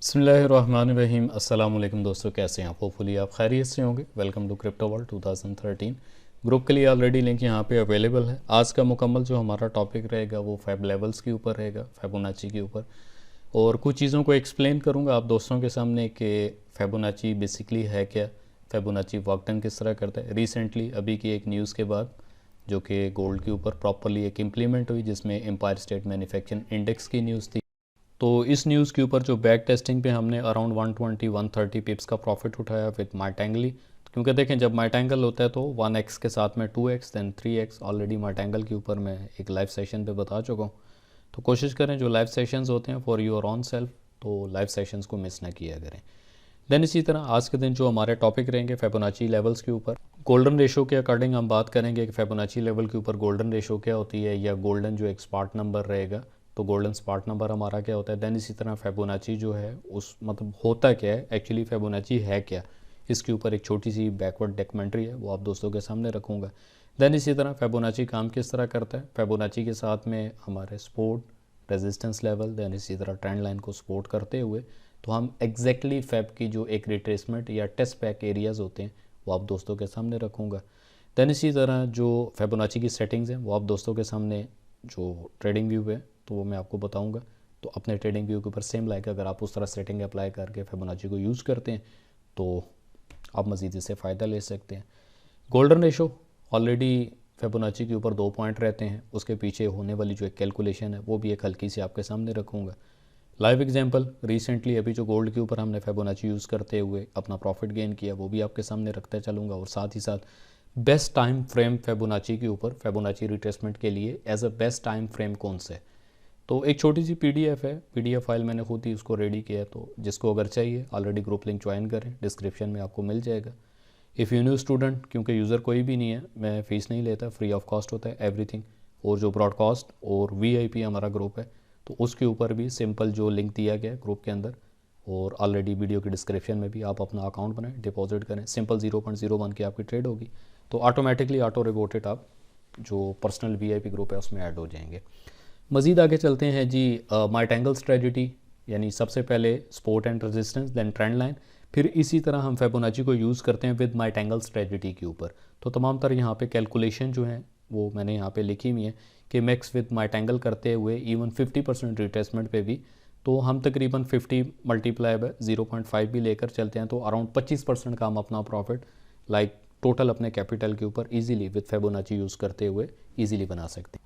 बिस्मिल्लाहिर्रहमानिर्रहीम। अस्सलाम वालेकुम दोस्तों, कैसे हैं आप? होपफुली आप खैरियत से होंगे। Welcome to crypto world 2013 group के लिए ऑलरेडी लिंक यहाँ पे अवेलेबल है। आज का मुकम्मल जो हमारा टॉपिक रहेगा वो फैब लेवल्स के ऊपर रहेगा, फिबोनाची के ऊपर, और कुछ चीज़ों को एक्सप्लेन करूँगा आप दोस्तों के सामने कि फिबोनाची बेसिकली है क्या, फिबोनाची वर्क डन किस तरह करता है। रिसेंटली अभी की एक न्यूज़ के बाद जो कि गोल्ड के ऊपर प्रॉपरली एक इम्प्लीमेंट हुई, जिसमें एम्पायर स्टेट मैन्युफैक्चरिंग इंडेक्स की न्यूज़ थी। तो इस न्यूज़ के ऊपर जो बैक टेस्टिंग पे हमने अराउंड 120-130 पिप्स का प्रॉफिट उठाया विद माइटेंगली, क्योंकि देखें जब माइटेंगल होता है तो 1x के साथ में 2x देन 3x ऑलरेडी माइटेंगल के ऊपर मैं एक लाइव सेशन पे बता चुका हूँ। तो कोशिश करें जो लाइव सेशंस होते हैं फॉर योर ऑन सेल्फ, तो लाइव सेशंस को मिस ना किया करें। देन इसी तरह आज के दिन जो हमारे टॉपिक रहेंगे फिबोनाची लेवल्स के ऊपर, गोल्डन रेशो के अकॉर्डिंग हम बात करेंगे कि फिबोनाची लेवल के ऊपर गोल्डन रेशो क्या होती है, या गोल्डन जो एक स्पार्ट नंबर रहेगा तो गोल्डन स्पार्ट नंबर हमारा क्या होता है। देन इसी तरह फिबोनाची जो है उस मतलब होता क्या है, एक्चुअली फिबोनाची है क्या, इसके ऊपर एक छोटी सी बैकवर्ड डॉक्यूमेंट्री है, वो आप दोस्तों के सामने रखूँगा। देन इसी तरह फिबोनाची काम किस तरह करता है, फिबोनाची के साथ में हमारे सपोर्ट, रेजिस्टेंस लेवल, देन इसी तरह ट्रेंड लाइन को सपोर्ट करते हुए तो हम एग्जैक्टली फैब की जो एक रिट्रेसमेंट या टेस्ट बैक एरियाज़ होते हैं वो आप दोस्तों के सामने रखूँगा। देन इसी तरह जो फिबोनाची की सेटिंग्स हैं वो आप दोस्तों के सामने जो ट्रेडिंग व्यू है तो वो मैं आपको बताऊंगा। तो अपने ट्रेडिंग व्यू के ऊपर सेम लाइक अगर आप उस तरह सेटिंग अप्लाई करके फिबोनाची को यूज़ करते हैं तो आप मज़ीद इससे फ़ायदा ले सकते हैं। गोल्डन रेशो ऑलरेडी फिबोनाची के ऊपर 2 पॉइंट रहते हैं, उसके पीछे होने वाली जो एक कैलकुलेशन है वो भी एक हल्की सी आपके सामने रखूँगा। लाइव एग्जांपल रिसेंटली अभी जो गोल्ड के ऊपर हमने फिबोनाची यूज़ करते हुए अपना प्रॉफिट गेन किया वो भी आपके सामने रखते चलूँगा, और साथ ही साथ बेस्ट टाइम फ्रेम फिबोनाची के ऊपर फिबोनाची रिट्रेसमेंट के लिए as a best time frame कौन से। तो एक छोटी सी पीडीएफ है, पीडीएफ फाइल मैंने खुद ही उसको रेडी किया है, तो जिसको अगर चाहिए ऑलरेडी ग्रुप लिंक ज्वाइन करें, डिस्क्रिप्शन में आपको मिल जाएगा। इफ़ यू न्यू स्टूडेंट, क्योंकि यूज़र कोई भी नहीं है, मैं फ़ीस नहीं लेता, फ्री ऑफ कॉस्ट होता है एवरीथिंग। और जो ब्रॉडकास्ट और वीआईपी हमारा ग्रुप है तो उसके ऊपर भी सिंपल जो लिंक दिया गया है ग्रुप के अंदर, और ऑलरेडी वीडियो के डिस्क्रिप्शन में भी आप अपना अकाउंट बनाएं, डिपॉजिट करें, सिंपल 0.01 की आपकी ट्रेड होगी तो ऑटोमेटिकली ऑटो रिपोर्टेड आप जो पर्सनल वीआईपी ग्रुप है उसमें ऐड हो जाएंगे। मज़ीद आगे चलते हैं जी। माइटेंगल स्ट्रेटजी, यानी सबसे पहले support and resistance, then trend line, फिर इसी तरह हम फिबोनाची को यूज़ करते हैं विद माइटेंगल स्ट्रेटजी के ऊपर। तो तमाम तरह यहाँ पे कैलकुलेशन जो है वो मैंने यहाँ पे लिखी हुई है कि मैक्स विद माइटेंगल करते हुए इवन 50% रिट्रेसमेंट पे भी तो हम तकरीबन 50 मल्टीप्लाई बाय 0.5 भी लेकर चलते हैं तो अराउंड 25% का हम अपना प्रॉफिट लाइक टोटल अपने कैपिटल के ऊपर इजीली विद फिबोनाची यूज़ करते हुए इजीली बना सकते हैं।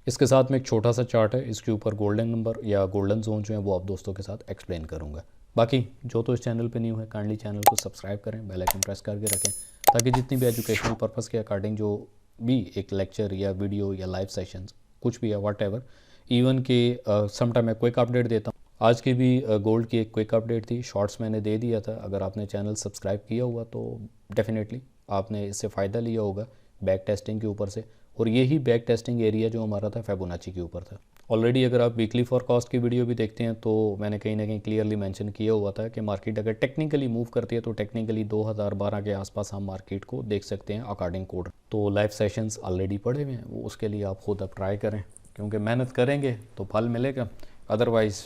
इसके साथ में एक छोटा सा चार्ट है, इसके ऊपर गोल्डन नंबर या गोल्डन जोन जो है वो आप दोस्तों के साथ एक्सप्लेन करूँगा। बाकी जो तो इस चैनल पे न्यू है काइंडली चैनल को सब्सक्राइब करें, बेल आइकन प्रेस करके रखें, ताकि जितनी भी एजुकेशनल पर्पज़ के अकॉर्डिंग जो भी एक लेक्चर या वीडियो या लाइव सेशंस कुछ भी है वट एवर, इवन के समटाइम मैं क्विक अपडेट देता हूँ। आज की भी गोल्ड की एक क्विक अपडेट थी, शॉर्ट्स मैंने दे दिया था। अगर आपने चैनल सब्सक्राइब किया हुआ तो डेफिनेटली आपने इससे फ़ायदा लिया होगा बैक टेस्टिंग के ऊपर से, और यही बैक टेस्टिंग एरिया जो हमारा था फिबोनाची के ऊपर था। ऑलरेडी अगर आप वीकली फॉरकास्ट की वीडियो भी देखते हैं तो मैंने कहीं ना कहीं क्लियरली मेंशन किया हुआ था कि मार्केट अगर टेक्निकली मूव करती है तो टेक्निकली 2012 के आसपास हम मार्केट को देख सकते हैं अकॉर्डिंग कोड। तो लाइव सेशंस ऑलरेडी पड़े हुए हैं, वो उसके लिए आप खुद अब ट्राई करें, क्योंकि मेहनत करेंगे तो फल मिलेगा, अदरवाइज़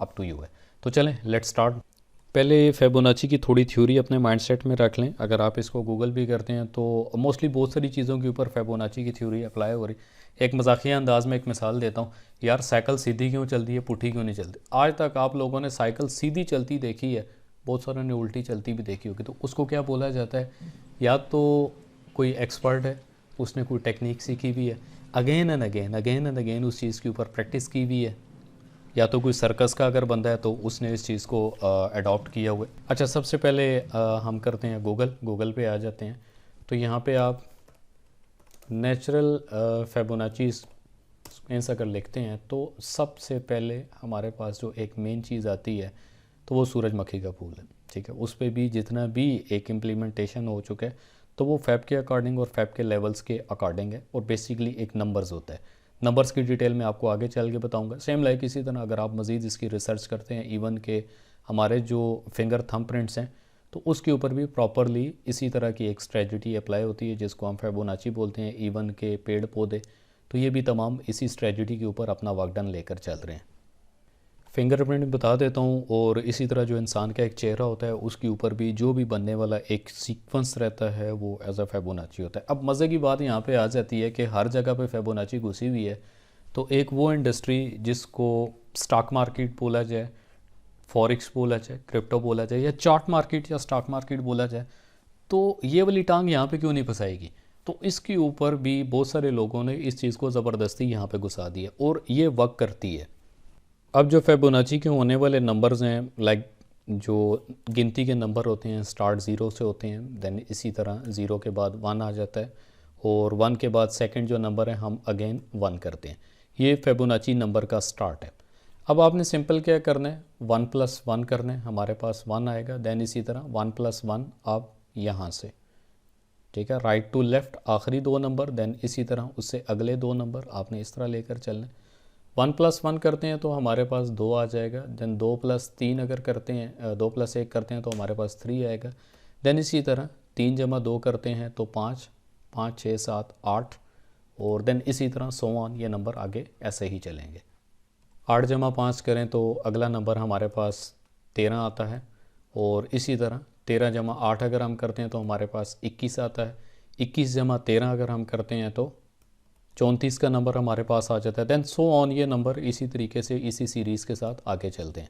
अप टू यू है। तो चलें लेट्स स्टार्ट। पहले फिबोनाची की थोड़ी थ्योरी अपने माइंडसेट में रख लें। अगर आप इसको गूगल भी करते हैं तो मोस्टली बहुत सारी चीज़ों के ऊपर फिबोनाची की थ्योरी अप्लाई हो रही। एक मजाकिया अंदाज में एक मिसाल देता हूँ, यार साइकिल सीधी क्यों चलती है, पुठी क्यों नहीं चलती? आज तक आप लोगों ने साइकिल सीधी चलती देखी है, बहुत सारों ने उल्टी चलती भी देखी होगी। तो उसको क्या बोला जाता है? या तो कोई एक्सपर्ट है, उसने कोई टेक्निक सीखी हुई है, अगेन एंड अगेन उस चीज़ के ऊपर प्रैक्टिस की हुई है, या तो कोई सर्कस का अगर बंदा है तो उसने इस चीज़ को अडॉप्ट किया हुआ है। अच्छा, सबसे पहले हम करते हैं गूगल पे आ जाते हैं। तो यहाँ पे आप नेचुरल फिबोनाचीज मीन्स अगर लिखते हैं तो सबसे पहले हमारे पास जो एक मेन चीज़ आती है तो वो सूरजमुखी का फूल है। ठीक है, उस पर भी जितना भी एक इम्प्लीमेंटेशन हो चुका है तो वो फैब के अकॉर्डिंग और फैब के लेवल्स के अकॉर्डिंग है, और बेसिकली एक नंबर्स होता है। नंबर्स की डिटेल में आपको आगे चल के बताऊंगा। सेम लाइक इसी तरह अगर आप मज़ीद इसकी रिसर्च करते हैं, इवन के हमारे जो फिंगर थंब प्रिंट्स हैं तो उसके ऊपर भी प्रॉपरली इसी तरह की एक स्ट्रेटजी अप्लाई होती है जिसको हम फिबोनाची बोलते हैं। इवन के पेड़ पौधे, तो ये भी तमाम इसी स्ट्रेटजी के ऊपर अपना वर्क डन लेकर चल रहे हैं। फिंगरप्रिंट बता देता हूँ, और इसी तरह जो इंसान का एक चेहरा होता है उसके ऊपर भी जो भी बनने वाला एक सीक्वेंस रहता है वो एज अ फेबोनाची होता है। अब मज़े की बात यहाँ पे आ जाती है कि हर जगह पे फेबोनाची घुसी हुई है। तो एक वो इंडस्ट्री जिसको स्टॉक मार्केट बोला जाए, फॉरेक्स बोला जाए, क्रिप्टो बोला जाए, या चार्ट मार्केट या स्टॉक मार्केट बोला जाए, तो ये वाली टांग यहाँ पे क्यों नहीं फंसाएगी। तो इसके ऊपर भी बहुत सारे लोगों ने इस चीज़ को ज़बरदस्ती यहाँ पे घुसा दी है और ये वर्क करती है। अब जो फिबोनाची के होने वाले नंबर्स हैं, लाइक जो गिनती के नंबर होते हैं स्टार्ट ज़ीरो से होते हैं, देन इसी तरह ज़ीरो के बाद वन आ जाता है, और वन के बाद सेकंड जो नंबर है हम अगेन वन करते हैं। ये फिबोनाची नंबर का स्टार्ट है। अब आपने सिंपल क्या करना है, वन प्लस वन करना है, हमारे पास वन आएगा। देन इसी तरह वन प्लस वन आप यहाँ से, ठीक है, राइट टू लेफ़्ट आखिरी दो नंबर, देन इसी तरह उससे अगले दो नंबर आपने इस तरह लेकर चलना है। वन प्लस वन करते हैं तो हमारे पास दो आ जाएगा। देन दो प्लस तीन अगर करते हैं, दो प्लस एक करते हैं तो हमारे पास थ्री आएगा। देन इसी तरह तीन जमा दो करते हैं तो पाँच, पाँच छः सात आठ, और देन इसी तरह सो ऑन, ये नंबर आगे ऐसे ही चलेंगे। आठ जमा पाँच करें तो अगला नंबर हमारे पास 13 आता है, और इसी तरह 13 जमा आठ अगर हम करते हैं तो हमारे पास 21 आता है। 21 जमा 13 अगर हम करते हैं तो 34 का नंबर हमारे पास आ जाता है। देन सो ऑन, ये नंबर इसी तरीके से इसी सीरीज़ के साथ आगे चलते हैं।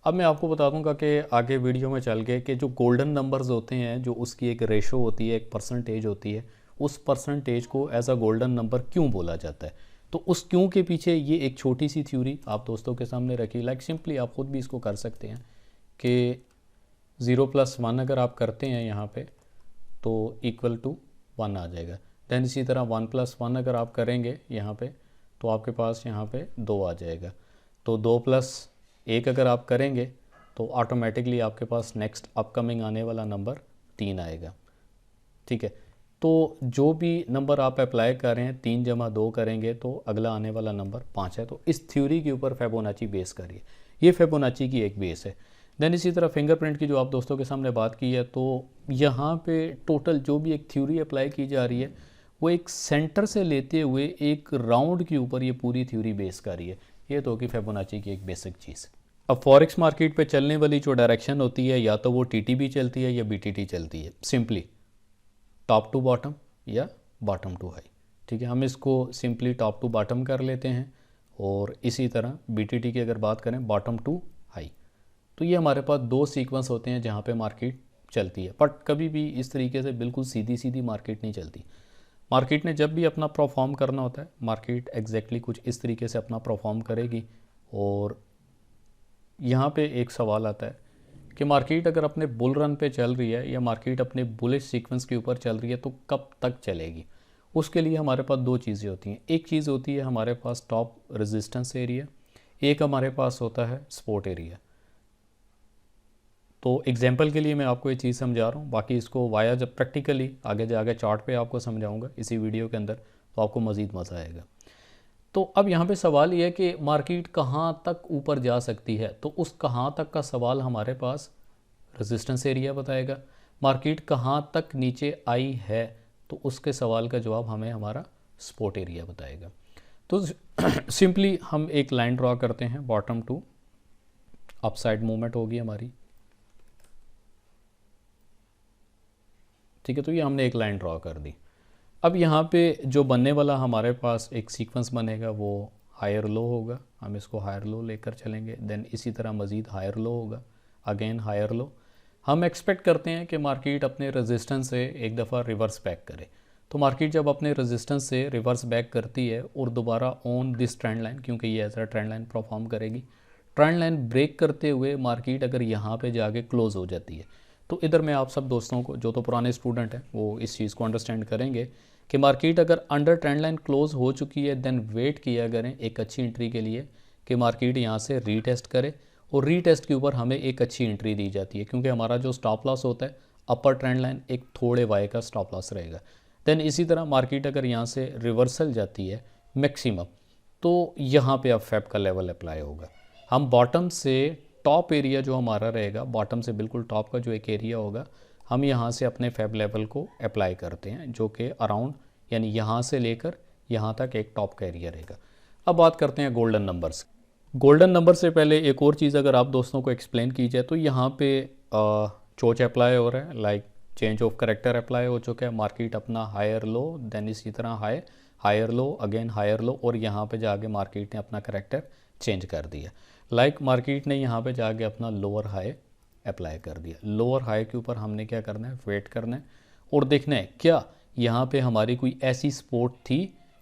अब मैं आपको बता दूंगा कि आगे वीडियो में चल के कि जो गोल्डन नंबर्स होते हैं, जो उसकी एक रेशो होती है, एक परसेंटेज होती है, उस परसेंटेज को एज अ गोल्डन नंबर क्यों बोला जाता है। तो उस क्यों के पीछे ये एक छोटी सी थ्योरी आप दोस्तों के सामने रखी। लाइक सिंपली आप ख़ुद भी इसको कर सकते हैं कि 0 + 1 अगर आप करते हैं यहाँ पे तो इक्वल टू 1 आ जाएगा। देन इसी तरह 1 + 1 अगर आप करेंगे यहाँ पे तो आपके पास यहाँ पे 2 आ जाएगा। तो 2 + 1 अगर आप करेंगे तो ऑटोमेटिकली आपके पास नेक्स्ट अपकमिंग आने वाला नंबर 3 आएगा। ठीक है, तो जो भी नंबर आप अप्लाई कर रहे हैं 3 जमा 2 करेंगे तो अगला आने वाला नंबर 5 है। तो इस थ्योरी के ऊपर फिबोनाची बेस करिए, ये फिबोनाची की एक बेस है। देन इसी तरह फिंगरप्रिंट की जो आप दोस्तों के सामने बात की है, तो यहाँ पे टोटल जो भी एक थ्योरी अप्लाई की जा रही है वो एक सेंटर से लेते हुए एक राउंड के ऊपर ये पूरी थ्योरी बेस कर रही है। ये तो कि फिबोनाची की एक बेसिक चीज़। अब फॉरेक्स मार्केट पे चलने वाली जो डायरेक्शन होती है, या तो वो टीटीबी चलती है या बीटीटी चलती है, सिंपली टॉप टू बॉटम या बॉटम टू हाई। ठीक है, हम इसको सिंपली टॉप टू बॉटम कर लेते हैं, और इसी तरह बीटीटी की अगर बात करें बॉटम टू हाई। तो ये हमारे पास दो सीक्वेंस होते हैं जहाँ पे मार्केट चलती है, बट कभी भी इस तरीके से बिल्कुल सीधी सीधी मार्केट नहीं चलती। मार्केट ने जब भी अपना परफॉर्म करना होता है, मार्केट एग्जैक्टली कुछ इस तरीके से अपना परफॉर्म करेगी। और यहाँ पे एक सवाल आता है कि मार्केट अगर अपने बुल रन पे चल रही है या मार्केट अपने बुलिश सीक्वेंस के ऊपर चल रही है तो कब तक चलेगी। उसके लिए हमारे पास दो चीज़ें होती हैं। एक चीज़ होती है हमारे पास टॉप रेजिस्टेंस एरिया, एक हमारे पास होता है सपोर्ट एरिया। तो एग्जांपल के लिए मैं आपको ये चीज़ समझा रहा हूँ, बाकी इसको वाया जब प्रैक्टिकली आगे जाके चार्ट पे आपको समझाऊंगा इसी वीडियो के अंदर, तो आपको मज़ीद मज़ा आएगा। तो अब यहाँ पे सवाल ये है कि मार्केट कहाँ तक ऊपर जा सकती है, तो उस कहाँ तक का सवाल हमारे पास रेजिस्टेंस एरिया बताएगा। मार्केट कहाँ तक नीचे आई है तो उसके सवाल का जवाब हमें हमारा सपोर्ट एरिया बताएगा। तो सिंपली हम एक लाइन ड्रॉ करते हैं, बॉटम टू अपसाइड मूवमेंट होगी हमारी। ठीक है, तो ये हमने एक लाइन ड्रॉ कर दी। अब यहाँ पे जो बनने वाला हमारे पास एक सीक्वेंस बनेगा वो हायर लो होगा, हम इसको हायर लो लेकर चलेंगे। देन इसी तरह मज़ीद हायर लो होगा, अगेन हायर लो। हम एक्सपेक्ट करते हैं कि मार्केट अपने रेजिस्टेंस से एक दफ़ा रिवर्स बैक करे। तो मार्केट जब अपने रेजिस्टेंस से रिवर्स बैक करती है और दोबारा ऑन दिस ट्रेंड लाइन, क्योंकि ये ऐसा ट्रेंड लाइन परफॉर्म करेगी, ट्रेंड लाइन ब्रेक करते हुए मार्केट अगर यहाँ पे जाके क्लोज हो जाती है, तो इधर मैं आप सब दोस्तों को, जो तो पुराने स्टूडेंट हैं वो इस चीज़ को अंडरस्टैंड करेंगे कि मार्केट अगर अंडर ट्रेंड लाइन क्लोज हो चुकी है, देन वेट किया करें एक अच्छी एंट्री के लिए कि मार्केट यहाँ से रीटेस्ट करे, और रीटेस्ट के ऊपर हमें एक अच्छी एंट्री दी जाती है, क्योंकि हमारा जो स्टॉप लॉस होता है अपर ट्रेंड लाइन एक थोड़े वाई का स्टॉप लॉस रहेगा। देन इसी तरह मार्केट अगर यहाँ से रिवर्सल जाती है मैक्सिमम, तो यहाँ पे अब फैब का लेवल अप्लाई होगा। हम बॉटम से टॉप एरिया जो हमारा रहेगा, बॉटम से बिल्कुल टॉप का जो एक एरिया होगा, हम यहाँ से अपने फैब लेवल को अप्लाई करते हैं, जो कि अराउंड यानी यहाँ से लेकर यहाँ तक एक टॉप का एरिया रहेगा। अब बात करते हैं गोल्डन नंबर्स। गोल्डन नंबर से पहले एक और चीज़ अगर आप दोस्तों को एक्सप्लेन की जाए तो यहाँ पे चोच अप्लाई हो रहा है, like change of character apply हो चुका है, मार्केट अपना हायर लो, देन इसी तरह higher low, again higher low, और यहाँ पे जाके मार्केट ने अपना करेक्टर चेंज कर दिया। लाइक मार्केट ने यहाँ पे जाके अपना लोअर हाई अप्लाई कर दिया। लोअर हाई के ऊपर हमने क्या करना है, वेट करना है और देखना है क्या यहाँ पे हमारी कोई ऐसी सपोर्ट थी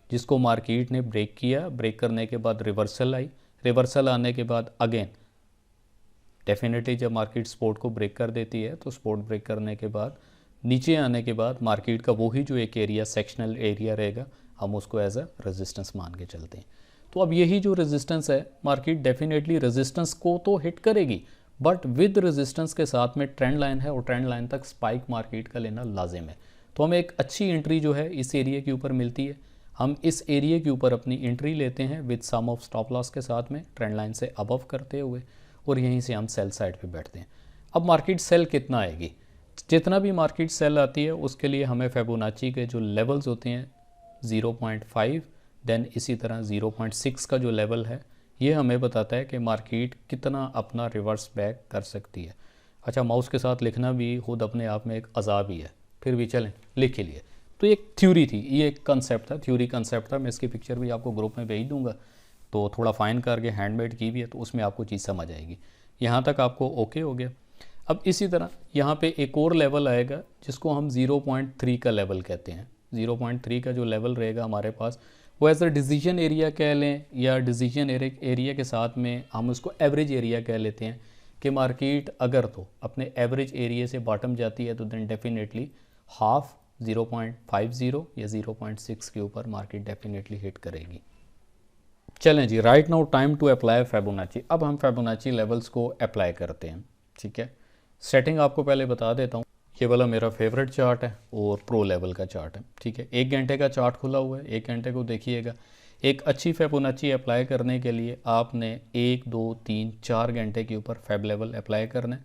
जिसको मार्केट ने ब्रेक किया, ब्रेक करने के बाद रिवर्सल आई, रिवर्सल आने के बाद अगेन डेफिनेटली जब मार्केट सपोर्ट को ब्रेक कर देती है तो सपोर्ट ब्रेक करने के बाद नीचे आने के बाद मार्केट का वही जो एक एरिया सेक्शनल एरिया रहेगा हम उसको एज अ रेजिस्टेंस मान के चलते हैं। तो अब यही जो रेजिस्टेंस है, मार्केट डेफिनेटली रेजिस्टेंस को तो हिट करेगी, बट विद रेजिस्टेंस के साथ में ट्रेंड लाइन है और ट्रेंड लाइन तक स्पाइक मार्केट का लेना लाजिम है। तो हमें एक अच्छी एंट्री जो है इस एरिया के ऊपर मिलती है, हम इस एरिया के ऊपर अपनी एंट्री लेते हैं with some of stop loss के साथ में ट्रेंड लाइन से अबव करते हुए, और यहीं से हम सेल साइड पे बैठते हैं। अब मार्केट सेल कितना आएगी, जितना भी मार्केट सेल आती है उसके लिए हमें फिबोनाची के जो लेवल्स होते हैं 0.5, देन इसी तरह 0.6 का जो लेवल है ये हमें बताता है कि मार्केट कितना अपना रिवर्स बैक कर सकती है। अच्छा, माउस के साथ लिखना भी खुद अपने आप में एक अजाब ही है, फिर भी चलें लिख लिए। तो एक थ्योरी थी, ये एक कंसेप्ट था, थ्योरी कंसेप्ट था। मैं इसकी पिक्चर भी आपको ग्रुप में भेज दूंगा, तो थोड़ा फाइन करके हैंडमेड की भी है तो उसमें आपको चीज़ समझ आएगी। यहाँ तक आपको ओके हो गया। अब इसी तरह यहाँ पे एक और लेवल आएगा जिसको हम 0.3 का लेवल कहते हैं। 0.3 का जो लेवल रहेगा हमारे पास वो एज अ डिसीजन एरिया कह लें, या डिसीजन एरिया के साथ में हम उसको एवरेज एरिया कह लेते हैं कि मार्केट अगर तो अपने एवरेज एरिया से बॉटम जाती है तो देन डेफिनेटली हाफ 0.50 या 0.6 के ऊपर मार्केट डेफिनेटली हिट करेगी। चलें जी, right now time to apply Fibonacci. अब हम फिबोनाची लेवल्स को अप्लाई करते हैं, ठीक है। सेटिंग आपको पहले बता देता हूँ, ये वाला मेरा फेवरेट चार्ट है और प्रो लेवल का चार्ट है, ठीक है। 1 घंटे का चार्ट खुला हुआ है, 1 घंटे को देखिएगा। एक अच्छी फिबोनाची अप्लाई करने के लिए आपने 1, 2, 3, 4 घंटे के ऊपर फेब लेवल अप्लाई करना है।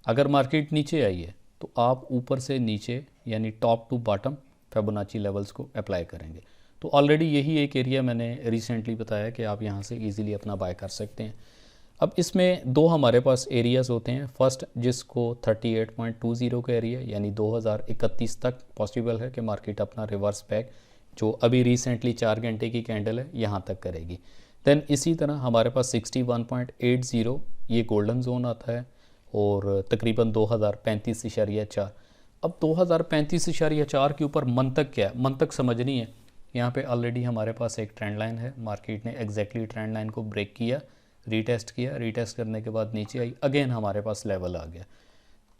अगर मार्केट नीचे आई है तो आप ऊपर से नीचे यानी top to bottom Fibonacci levels को अप्लाई करेंगे। तो ऑलरेडी यही एक एरिया मैंने रिसेंटली बताया कि आप यहाँ से इजीली अपना बाय कर सकते हैं। अब इसमें दो हमारे पास एरियाज़ होते हैं। फर्स्ट जिसको 38.20 का एरिया यानी 2031 तक पॉसिबल है कि मार्केट अपना रिवर्स बैक जो अभी रिसेंटली 4 घंटे की कैंडल है यहाँ तक करेगी। देन इसी तरह हमारे पास 61.80 ये गोल्डन जोन आता है और तकरीबन 2035.4। अब 2035.4 के ऊपर मंतक क्या है, मंतक समझनी है। यहाँ पे ऑलरेडी हमारे पास एक ट्रेंड लाइन है, मार्केट ने एग्जैक्टली ट्रेंड लाइन को ब्रेक किया, रीटेस्ट किया, रीटेस्ट करने के बाद नीचे आई, अगेन हमारे पास लेवल आ गया।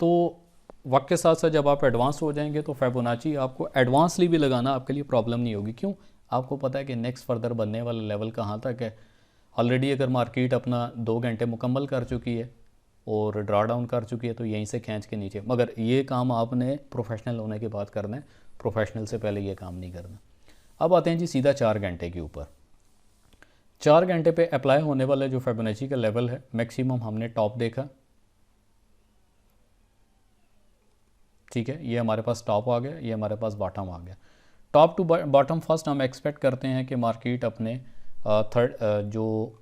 तो वक्त के साथ साथ जब आप एडवांस हो जाएंगे तो फिबोनाची आपको एडवांसली भी लगाना आपके लिए प्रॉब्लम नहीं होगी। क्यों? आपको पता है कि नेक्स्ट फर्दर बनने वाला लेवल कहाँ तक है। ऑलरेडी अगर मार्केट अपना 2 घंटे मुकम्मल कर चुकी है और ड्रा डाउन कर चुकी है तो यहीं से खींच के नीचे, मगर ये काम आपने प्रोफेशनल होने के बाद करना है, प्रोफेशनल से पहले ये काम नहीं करना। अब आते हैं जी सीधा 4 घंटे के ऊपर। 4 घंटे पे अप्लाई होने वाला जो फिबोनाची का लेवल है, मैक्सिमम हमने टॉप देखा, ठीक है। ये हमारे पास टॉप आ गया, ये हमारे पास बॉटम आ गया। टॉप टू बॉटम फर्स्ट हम एक्सपेक्ट करते हैं कि मार्केट अपने जो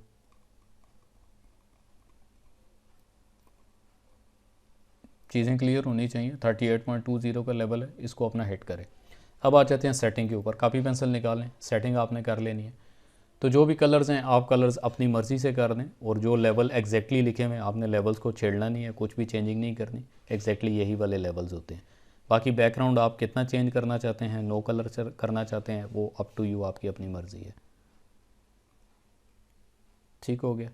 चीज़ें क्लियर होनी चाहिए, 38.20 का लेवल है, इसको अपना हिट करें। अब आ जाते हैं सेटिंग के ऊपर। कापी पेंसिल निकालें, सेटिंग आपने कर लेनी है। तो जो भी कलर्स हैं आप कलर्स अपनी मर्ज़ी से कर दें और जो लेवल एग्जैक्टली लिखे हुए हैं आपने लेवल्स को छेड़ना नहीं है, कुछ भी चेंजिंग नहीं करनी, एग्जैक्टली यही वाले लेवल्स होते हैं। बाकी बैकग्राउंड आप कितना चेंज करना चाहते हैं, नो कलर करना चाहते हैं, वो अप टू यू, आपकी अपनी मर्ज़ी है। ठीक हो गया।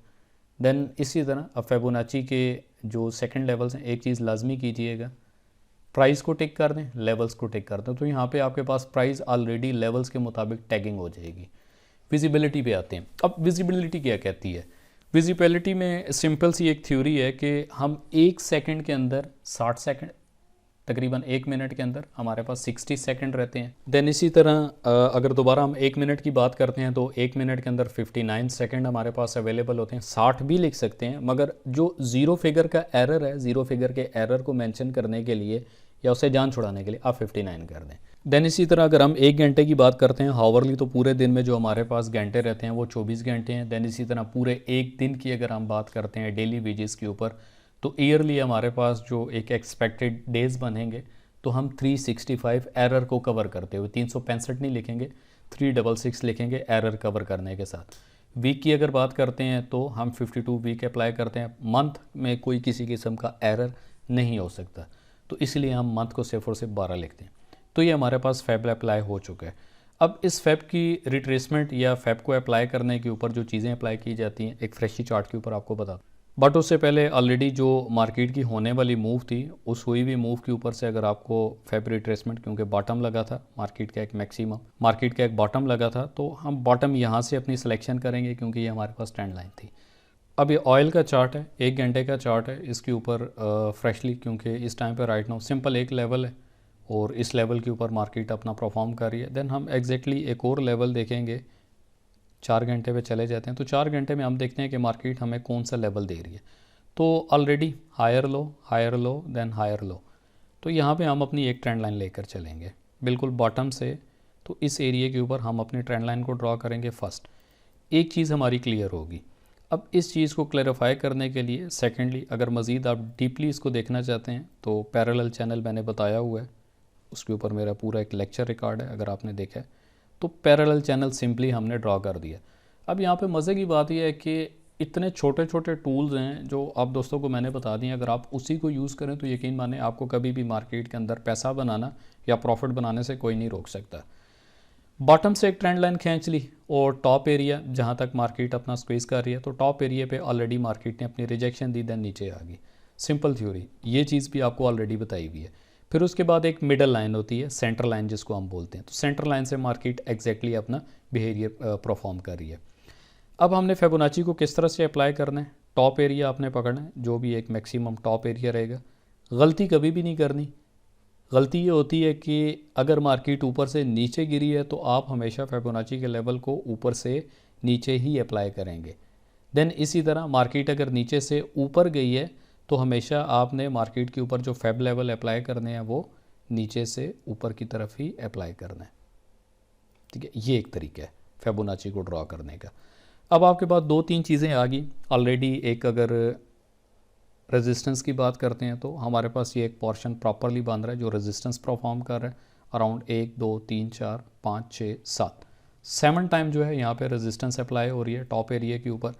देन इसी तरह अब फिबोनाची के जो सेकंड लेवल्स हैं, एक चीज़ लाजमी कीजिएगा, प्राइस को टिक कर दें, लेवल्स को टिक कर दें। तो यहाँ पे आपके पास प्राइस ऑलरेडी लेवल्स के मुताबिक टैगिंग हो जाएगी। विजिबिलिटी पे आते हैं। अब विजिबिलिटी क्या कहती है? विजिबिलिटी में सिंपल सी एक थ्योरी है कि हम 1 सेकंड के अंदर 60 सेकंड, तकरीबन 1 मिनट के अंदर हमारे पास 60 सेकंड रहते हैं। देन इसी तरह अगर दोबारा हम 1 मिनट की बात करते हैं तो 1 मिनट के अंदर 59 सेकंड हमारे पास अवेलेबल होते हैं। 60 भी लिख सकते हैं, मगर जो ज़ीरो फिगर का एरर है, ज़ीरो फिगर के एरर को मेंशन करने के लिए या उससे जान छुड़ाने के लिए आप 59 कर दें। देन इसी तरह अगर हम 1 घंटे की बात करते हैं हावरली, तो पूरे दिन में जो हमारे पास घंटे रहते हैं वो 24 घंटे हैं। देन इसी तरह पूरे एक दिन की अगर हम बात करते हैं डेली वेजेस के ऊपर, तो ईयरली हमारे पास जो एक एक्सपेक्टेड डेज़ बनेंगे तो हम 365 एरर को कवर करते हुए, 365 नहीं लिखेंगे, 366 लिखेंगे एरर कवर करने के साथ। वीक की अगर बात करते हैं तो हम 52 वीक अप्लाई करते हैं। मंथ में कोई किसी किस्म का एरर नहीं हो सकता, तो इसलिए हम मंथ को सिर्फ और सिर्फ 12 लिखते हैं। तो ये हमारे पास फैब अप्लाई हो चुका है। अब इस फैब की रिट्रेसमेंट या फैब को अप्लाई करने के ऊपर जो चीज़ें अप्लाई की जाती हैं एक फ्रेशी चार्ट के ऊपर आपको बता, बट उससे पहले ऑलरेडी जो मार्केट की होने वाली मूव थी उस हुई हुई मूव के ऊपर से अगर आपको फैब रिट्रेसमेंट, क्योंकि बॉटम लगा था मार्केट का एक मैक्सिमम, मार्केट का एक बॉटम लगा था, तो हम बॉटम यहाँ से अपनी सिलेक्शन करेंगे क्योंकि ये हमारे पास ट्रेंड लाइन थी। अब ये ऑयल का चार्ट है, 1 घंटे का चार्ट है, इसके ऊपर फ्रेशली क्योंकि इस टाइम पे राइट नाउ सिंपल एक लेवल है और इस लेवल के ऊपर मार्केट अपना परफॉर्म कर रही है। देन हम एग्जैक्टली एक और लेवल देखेंगे, 4 घंटे पे चले जाते हैं, तो 4 घंटे में हम देखते हैं कि मार्केट हमें कौन सा लेवल दे रही है। तो already higher low then higher low, तो यहाँ पे हम अपनी एक ट्रेंड लाइन लेकर चलेंगे बिल्कुल बॉटम से। तो इस एरिया के ऊपर हम अपनी ट्रेंड लाइन को ड्रॉ करेंगे फर्स्ट। एक चीज़ हमारी क्लियर होगी। अब इस चीज़ को क्लैरिफाई करने के लिए सेकेंडली अगर मज़ीद आप डीपली इसको देखना चाहते हैं तो पैरेलल चैनल मैंने बताया हुआ है, उसके ऊपर मेरा पूरा एक लेक्चर रिकॉर्ड है, अगर आपने देखा है तो पैरेलल चैनल सिंपली हमने ड्रॉ कर दिया। अब यहाँ पे मज़े की बात यह है कि इतने छोटे छोटे टूल्स हैं जो आप दोस्तों को मैंने बता दिए, अगर आप उसी को यूज़ करें तो यकीन माने आपको कभी भी मार्केट के अंदर पैसा बनाना या प्रॉफिट बनाने से कोई नहीं रोक सकता। बॉटम से एक ट्रेंड लाइन खींच ली और टॉप एरिया जहाँ तक मार्केट अपना स्क्वीज कर रही है, तो टॉप एरिया पे ऑलरेडी मार्केट ने अपनी रिजेक्शन दी, देन नीचे आ गई। सिंपल थ्योरी, ये चीज़ भी आपको ऑलरेडी बताई हुई है। फिर उसके बाद एक मिडल लाइन होती है, सेंटर लाइन जिसको हम बोलते हैं, तो सेंटर लाइन से मार्केट एग्जैक्टली अपना बिहेवियर परफॉर्म कर रही है। अब हमने फिबोनाची को किस तरह से अप्लाई करना है, टॉप एरिया आपने पकड़ना है, जो भी एक मैक्सिमम टॉप एरिया रहेगा। गलती कभी भी नहीं करनी। गलती ये होती है कि अगर मार्केट ऊपर से नीचे गिरी है तो आप हमेशा फिबोनाची के लेवल को ऊपर से नीचे ही अप्लाई करेंगे। देन इसी तरह मार्केट अगर नीचे से ऊपर गई है तो हमेशा आपने मार्केट के ऊपर जो फेब लेवल अप्लाई करने हैं वो नीचे से ऊपर की तरफ ही अप्लाई करना है। ठीक है, ये एक तरीका है फिबोनाची को ड्रॉ करने का। अब आपके पास 2-3 चीज़ें आ गई ऑलरेडी। एक अगर रेजिस्टेंस की बात करते हैं तो हमारे पास ये एक पोर्शन प्रॉपरली बन रहा है जो रेजिस्टेंस परफॉर्म कर रहा है अराउंड 1 2 3 4 5 6 7 टाइम जो है यहाँ पे रेजिस्टेंस अप्लाई हो रही है टॉप एरिया के ऊपर।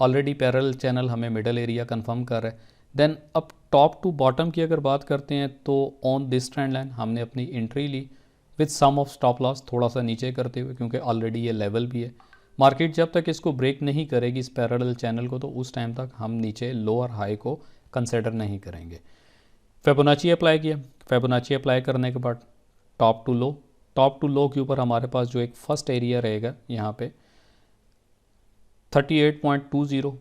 ऑलरेडी पैरेलल चैनल हमें मिडल एरिया कंफर्म कर रहा है। देन अब टॉप टू बॉटम की अगर बात करते हैं तो ऑन दिस ट्रेंड लाइन हमने अपनी एंट्री ली with some of stop loss थोड़ा सा नीचे करते हुए, क्योंकि ऑलरेडी ये लेवल भी है। मार्केट जब तक इसको ब्रेक नहीं करेगी इस पैरेलल चैनल को, तो उस टाइम तक हम नीचे लो और हाई को कंसिडर नहीं करेंगे। फिबोनाची अप्लाई किया, फिबोनाची अप्लाई करने के बाद टॉप टू लो के ऊपर हमारे पास जो एक फर्स्ट एरिया रहेगा यहाँ पे 38.20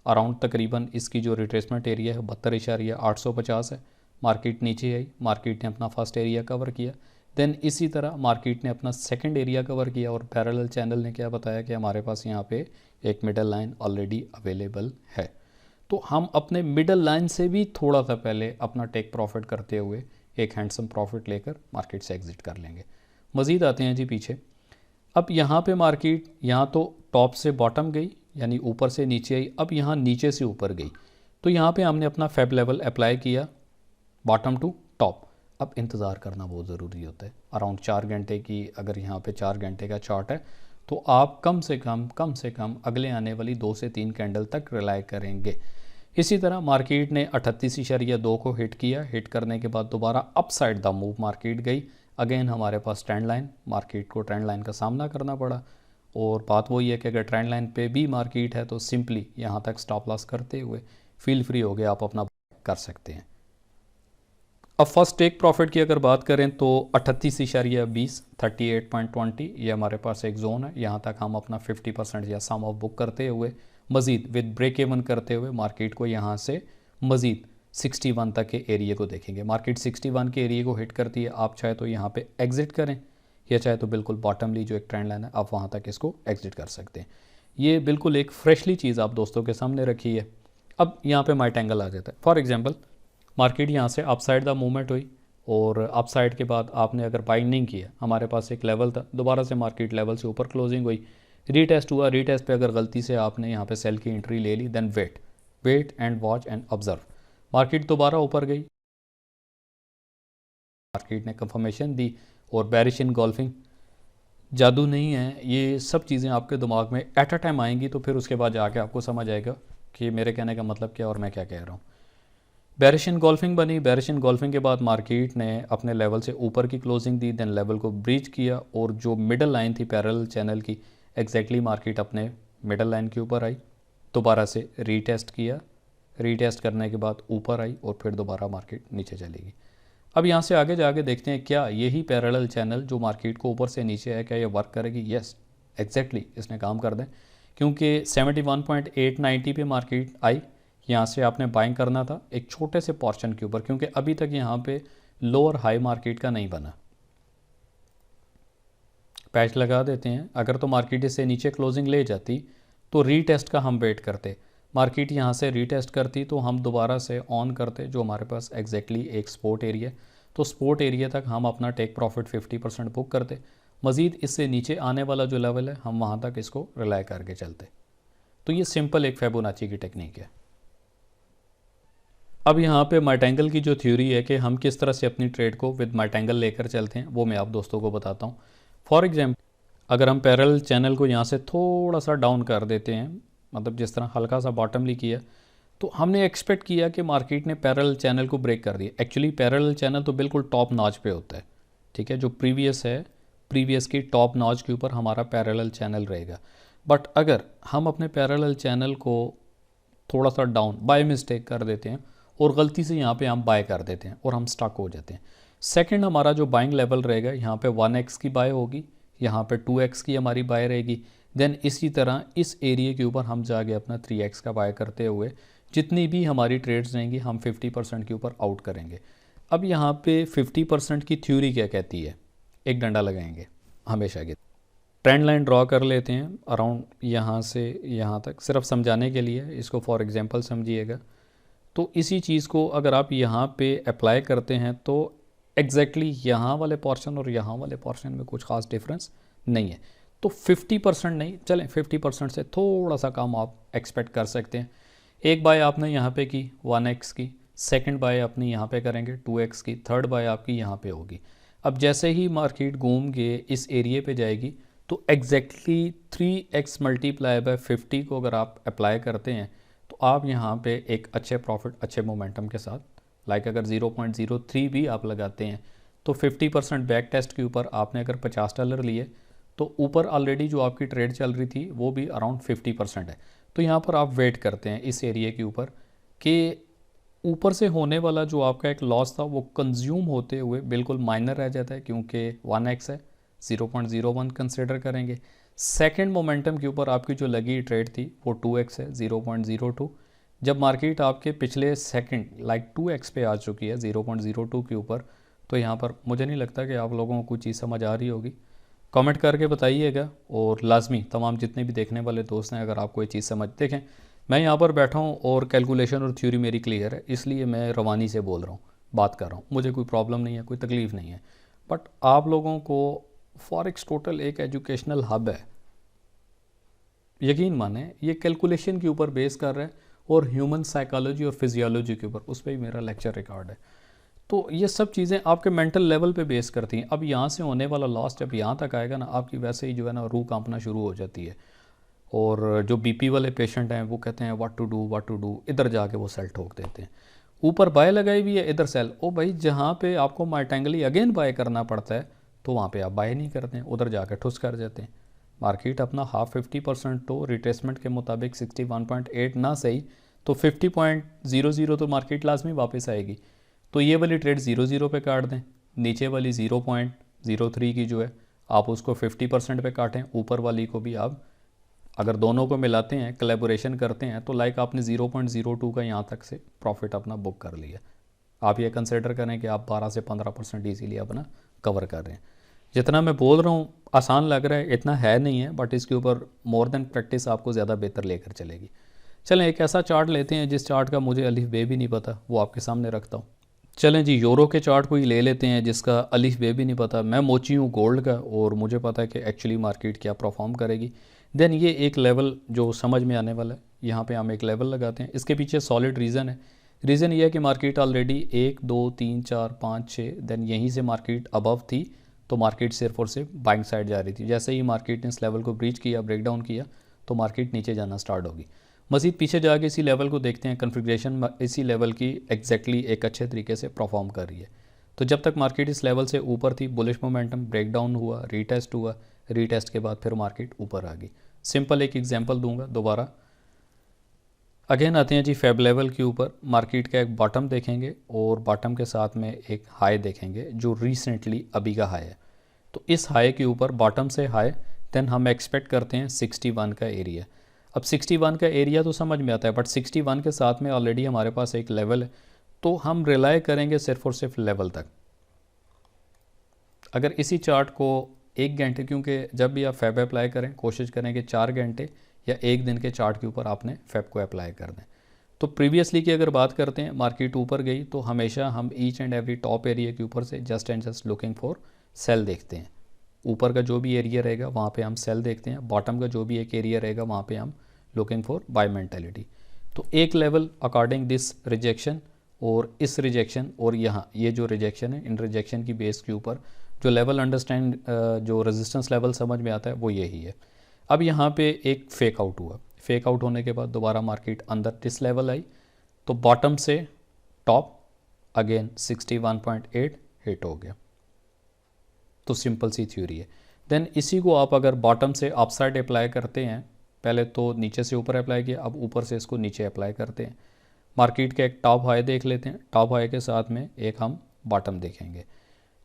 अराउंड, तकरीबन इसकी जो रिट्रेसमेंट एरिया है 72.850 है। मार्केट नीचे आई, मार्केट ने अपना फर्स्ट एरिया कवर किया। देन इसी तरह मार्केट ने अपना सेकंड एरिया कवर किया और पैरेलल चैनल ने क्या बताया कि हमारे पास यहाँ पे एक मिडल लाइन ऑलरेडी अवेलेबल है। तो हम अपने मिडल लाइन से भी थोड़ा सा पहले अपना टेक प्रॉफिट करते हुए एक हैंडसम प्रॉफिट लेकर मार्केट से एग्जिट कर लेंगे। मज़ीद आते हैं जी पीछे। अब यहाँ पे मार्केट यहाँ तो टॉप से बॉटम गई, यानी ऊपर से नीचे आई, अब यहाँ नीचे से ऊपर गई, तो यहाँ पे हमने अपना फेब लेवल अप्लाई किया बॉटम टू टॉप। अब इंतज़ार करना बहुत ज़रूरी होता है। अराउंड 4 घंटे की अगर यहाँ पे 4 घंटे का चार्ट है तो आप कम से कम अगले आने वाली 2 से 3 कैंडल तक रिलाई करेंगे। इसी तरह मार्केट ने 38.2 को हिट किया, हिट करने के बाद दोबारा up side the move market गई। अगेन हमारे पास ट्रेंड लाइन, मार्केट को ट्रेंड लाइन का सामना करना पड़ा। और बात वही है कि अगर ट्रेंड लाइन पे भी मार्केट है तो सिंपली यहाँ तक स्टॉप लॉस करते हुए फील फ्री हो गए आप अपना कर सकते हैं। अब फर्स्ट टेक प्रॉफिट की अगर बात करें तो 38.20 38.20 ये हमारे पास एक जोन है। यहाँ तक हम अपना 50% या सम ऑफ बुक करते हुए मज़ीद विद ब्रेक इवन करते हुए मार्केट को यहाँ से मज़ीद 61 तक के एरिया को देखेंगे। मार्केट 61 के एरिया को हिट करती है, आप चाहे तो यहाँ पे एग्जिट करें या चाहे तो बिल्कुल बॉटमली जो एक ट्रेंड लाइन है आप वहाँ तक इसको एग्जिट कर सकते हैं। ये बिल्कुल एक फ्रेशली चीज़ आप दोस्तों के सामने रखी है। अब यहाँ पे माइट एंगल आ जाता है। फॉर एग्जांपल मार्केट यहाँ से अपसाइड द मूवमेंट हुई, और अप साइड के बाद आपने अगर बाइंग नहीं किया, हमारे पास एक लेवल था, दोबारा से मार्केट लेवल से ऊपर क्लोजिंग हुई, रीटेस्ट हुआ, रीटेस्ट पे अगर गलती से आपने यहाँ पे सेल की एंट्री ले ली, then wait and watch and observe. Market दोबारा ऊपर गई, मार्केट ने कंफर्मेशन दी, और बेरिश इनगल्फिंग जादू नहीं है, ये सब चीज़ें आपके दिमाग में एट अ टाइम आएंगी, तो फिर उसके बाद जाके आपको समझ आएगा कि मेरे कहने का मतलब क्या और मैं क्या कह रहा हूँ। बेरिश इनगल्फिंग बनी, बेरिश इनगल्फिंग के बाद मार्केट ने अपने लेवल से ऊपर की क्लोजिंग दी, देन लेवल को ब्रीच किया, और जो मिडल लाइन थी पैरेलल चैनल की, एग्जैक्टली मार्केट अपने मिडल लाइन के ऊपर आई, दोबारा से रीटेस्ट किया, रीटेस्ट करने के बाद ऊपर आई, और फिर दोबारा मार्केट नीचे चलेगी। अब यहाँ से आगे जाके देखते हैं क्या यही पैरेलल चैनल जो मार्केट को ऊपर से नीचे है, क्या ये वर्क करेगी। यस, एग्जैक्टली इसने काम कर दें, क्योंकि 71.890 पे मार्केट आई, यहाँ से आपने बाइंग करना था एक छोटे से पोर्शन के ऊपर, क्योंकि अभी तक यहाँ पे लोअर हाई मार्केट का नहीं बना। पैच लगा देते हैं, अगर तो मार्केट इससे नीचे क्लोजिंग ले जाती तो रीटेस्ट का हम वेट करते, मार्केट यहाँ से रीटेस्ट करती तो हम दोबारा से ऑन करते, जो हमारे पास एग्जैक्टली एक सपोर्ट एरिया, तो सपोर्ट एरिया तक हम अपना टेक प्रॉफिट 50% बुक करते, मज़ीद इससे नीचे आने वाला जो लेवल है हम वहाँ तक इसको रिलाई करके चलते। तो ये सिंपल एक फिबोनाची की टेक्निक है। अब यहाँ पे मार्टेंगल की जो थ्योरी है कि हम किस तरह से अपनी ट्रेड को विद मार्टेंगल लेकर चलते हैं, वो मैं आप दोस्तों को बताता हूँ। फॉर एग्जाम्पल, अगर हम पैरेलल चैनल को यहाँ से थोड़ा सा डाउन कर देते हैं, मतलब जिस तरह हल्का सा बॉटमली किया, तो हमने एक्सपेक्ट किया कि मार्केट ने पैरेलल चैनल को ब्रेक कर दिया। एक्चुअली पैरेलल चैनल तो बिल्कुल टॉप नॉच पे होता है, ठीक है, जो प्रीवियस है, प्रीवियस की टॉप नॉच के ऊपर हमारा पैरेलल चैनल रहेगा। बट अगर हम अपने पैरेलल चैनल को थोड़ा सा डाउन बाय मिस्टेक कर देते हैं और गलती से यहाँ पे हम बाय कर देते हैं और हम स्टक हो जाते हैं, सेकंड हमारा जो बाइंग लेवल रहेगा यहाँ पे 1x की बाय होगी, यहाँ पे 2x की हमारी बाय रहेगी, देन इसी तरह इस एरिया के ऊपर हम जाके अपना 3x का बाय करते हुए जितनी भी हमारी ट्रेड्स रहेंगी हम 50% के ऊपर आउट करेंगे। अब यहाँ पे 50% की थ्योरी क्या कहती है, एक डंडा लगाएंगे हमेशा के, ट्रेंड लाइन ड्रॉ कर लेते हैं अराउंड यहाँ से यहाँ तक, सिर्फ समझाने के लिए, इसको फॉर एग्जांपल समझिएगा। तो इसी चीज़ को अगर आप यहाँ पे अप्लाई करते हैं तो एग्जैक्टली यहाँ वाले पोर्शन और यहाँ वाले पोर्शन में कुछ खास डिफरेंस नहीं है। तो 50% नहीं, चलें 50% से थोड़ा सा कम आप एक्सपेक्ट कर सकते हैं। एक बाय आपने यहाँ पे की 1x की, सेकंड बाय अपनी यहाँ पे करेंगे 2x की, थर्ड बाय आपकी यहाँ पे होगी। अब जैसे ही मार्केट घूम के इस एरिए पे जाएगी तो एग्जैक्टली 3x मल्टीप्लाई बाय 50 को अगर आप अप्लाई करते हैं तो आप यहाँ पे एक अच्छे प्रॉफिट, अच्छे मोमेंटम के साथ, लाइक अगर 0.03 भी आप लगाते हैं तो 50% बैक टेस्ट के ऊपर आपने अगर $50 लिए तो ऊपर ऑलरेडी जो आपकी ट्रेड चल रही थी वो भी अराउंड 50% है। तो यहाँ पर आप वेट करते हैं इस एरिया के ऊपर कि ऊपर से होने वाला जो आपका एक लॉस था वो कंज्यूम होते हुए बिल्कुल माइनर रह जाता है, क्योंकि 1x है, 0.01 कंसिडर करेंगे। सेकंड मोमेंटम के ऊपर आपकी जो लगी ट्रेड थी वो 2x है, 0.02। जब मार्केट आपके पिछले सेकंड लाइक 2x पे आ चुकी है 0.02 के ऊपर, तो यहाँ पर मुझे नहीं लगता कि आप लोगों को कुछ चीज़ समझ आ रही होगी। कमेंट करके बताइएगा, और लाजमी तमाम जितने भी देखने वाले दोस्त हैं अगर आपको ये चीज़ समझ, देखें मैं यहाँ पर बैठा हूँ और कैलकुलेशन और थ्योरी मेरी क्लियर है, इसलिए मैं रवानी से बोल रहा हूँ, बात कर रहा हूँ, मुझे कोई प्रॉब्लम नहीं है, कोई तकलीफ़ नहीं है। बट आप लोगों को फॉरेक्स टोटल एक एजुकेशनल हब है, यकीन माने ये कैलकुलेशन के ऊपर बेस कर रहा है और ह्यूमन साइकोलॉजी और फिजियोलॉजी के ऊपर, उस पर भी मेरा लेक्चर रिकॉर्ड है। तो ये सब चीज़ें आपके मेंटल लेवल पे बेस करती हैं। अब यहाँ से होने वाला लॉस जब यहाँ तक आएगा ना, आपकी वैसे ही जो है ना रूह कांपना शुरू हो जाती है, और जो बीपी वाले पेशेंट हैं वो कहते हैं व्हाट टू डू, इधर जाके वो सेल ठोक देते हैं। ऊपर बाय लगाई भी है, इधर सेल, ओ भाई जहाँ पे आपको मार्टेंगली अगेन बाय करना पड़ता है तो वहाँ पे आप बाय नहीं करते हैं, उधर जाकर ठुस कर जाते हैं। मार्केट अपना 50% तो रिट्रेसमेंट के मुताबिक 61.8 ना सही तो 50.00 तो मार्केट लाजमी वापस आएगी। तो ये वाली ट्रेड 0.0 पे काट दें, नीचे वाली 0.03 की जो है आप उसको 50% पे काटें, ऊपर वाली को भी आप अगर दोनों को मिलाते हैं, कोलैबोरेशन करते हैं, तो लाइक आपने 0.02 का यहाँ तक से प्रॉफिट अपना बुक कर लिया। आप ये कंसिडर करें कि आप 12 से 15% ईजीली अपना कवर कर रहे हैं। जितना मैं बोल रहा हूँ आसान लग रहा है, इतना है नहीं है, बट इसके ऊपर मोर देन प्रैक्टिस आपको ज़्यादा बेहतर लेकर चलेगी। चलें एक ऐसा चार्ट लेते हैं जिस चार्ट का मुझे अलिफ बे भी नहीं पता, वो आपके सामने रखता हूँ। चलें जी, यूरो के चार्ट को ही ले लेते हैं जिसका अलिफ बे भी नहीं पता। मैं मोची हूँ गोल्ड का और मुझे पता है कि एक्चुअली मार्केट क्या परफॉर्म करेगी। देन ये एक लेवल जो समझ में आने वाला है, यहाँ पे हम एक लेवल लगाते हैं। इसके पीछे सॉलिड रीज़न है। रीज़न ये है कि मार्केट ऑलरेडी 1 2 3 4 5 6 देन यहीं से मार्केट अबव थी, तो मार्केट सिर्फ और सिर्फ बाइंग साइड जा रही थी। जैसे ही मार्केट ने इस लेवल को ब्रीच किया, ब्रेकडाउन किया, तो मार्केट नीचे जाना स्टार्ट होगी। मज़ीद पीछे जाके इसी लेवल को देखते हैं। कन्फिग्रेशन इसी लेवल की एग्जैक्टली एक अच्छे तरीके से परफॉर्म कर रही है। तो जब तक मार्केट इस लेवल से ऊपर थी, बुलिश मोमेंटम, ब्रेकडाउन हुआ, रीटेस्ट हुआ, रीटेस्ट के बाद फिर मार्केट ऊपर आ गई। सिंपल एक एग्जांपल दूंगा दोबारा। अगेन आते हैं जी फेब लेवल के ऊपर। मार्केट का एक बॉटम देखेंगे और बॉटम के साथ में एक हाई देखेंगे जो रिसेंटली अभी का हाई है। तो इस हाई के ऊपर बॉटम से हाई, देन हम एक्सपेक्ट करते हैं 61 का एरिया। अब 61 का एरिया तो समझ में आता है, बट 61 के साथ में ऑलरेडी हमारे पास एक लेवल है, तो हम रिलाई करेंगे सिर्फ और सिर्फ लेवल तक। अगर इसी चार्ट को 1 घंटे, क्योंकि जब भी आप फैब अप्लाई करें कोशिश करें कि 4 घंटे या 1 दिन के चार्ट के ऊपर आपने फैब को अप्लाई कर दें। तो प्रीवियसली की अगर बात करते हैं, मार्केट ऊपर गई तो हमेशा हम each and every top area के ऊपर से just and just looking for sale देखते हैं। ऊपर का जो भी एरिया रहेगा वहाँ पे हम सेल देखते हैं, बॉटम का जो भी एक एरिया रहेगा वहाँ पे हम लुकिंग फॉर बाय मेंटेलिटी। तो एक लेवल अकॉर्डिंग दिस रिजेक्शन और इस रिजेक्शन और यहाँ ये जो रिजेक्शन है, इन रिजेक्शन की बेस के ऊपर जो लेवल अंडरस्टैंड जो रेजिस्टेंस लेवल समझ में आता है वो यही है। अब यहाँ पे एक फेक आउट हुआ, फेक आउट होने के बाद दोबारा मार्केट अंदर दिस लेवल आई, तो बॉटम से टॉप अगेन 61.8 हिट हो गया। तो सिंपल सी थ्योरी है। देन इसी को आप अगर बॉटम से अपसाइड अप्लाई करते हैं, पहले तो नीचे से ऊपर अप्लाई किया, अब ऊपर से इसको नीचे अप्लाई करते हैं। मार्केट का एक टॉप हाई देख लेते हैं, टॉप हाई के साथ में एक हम बॉटम देखेंगे।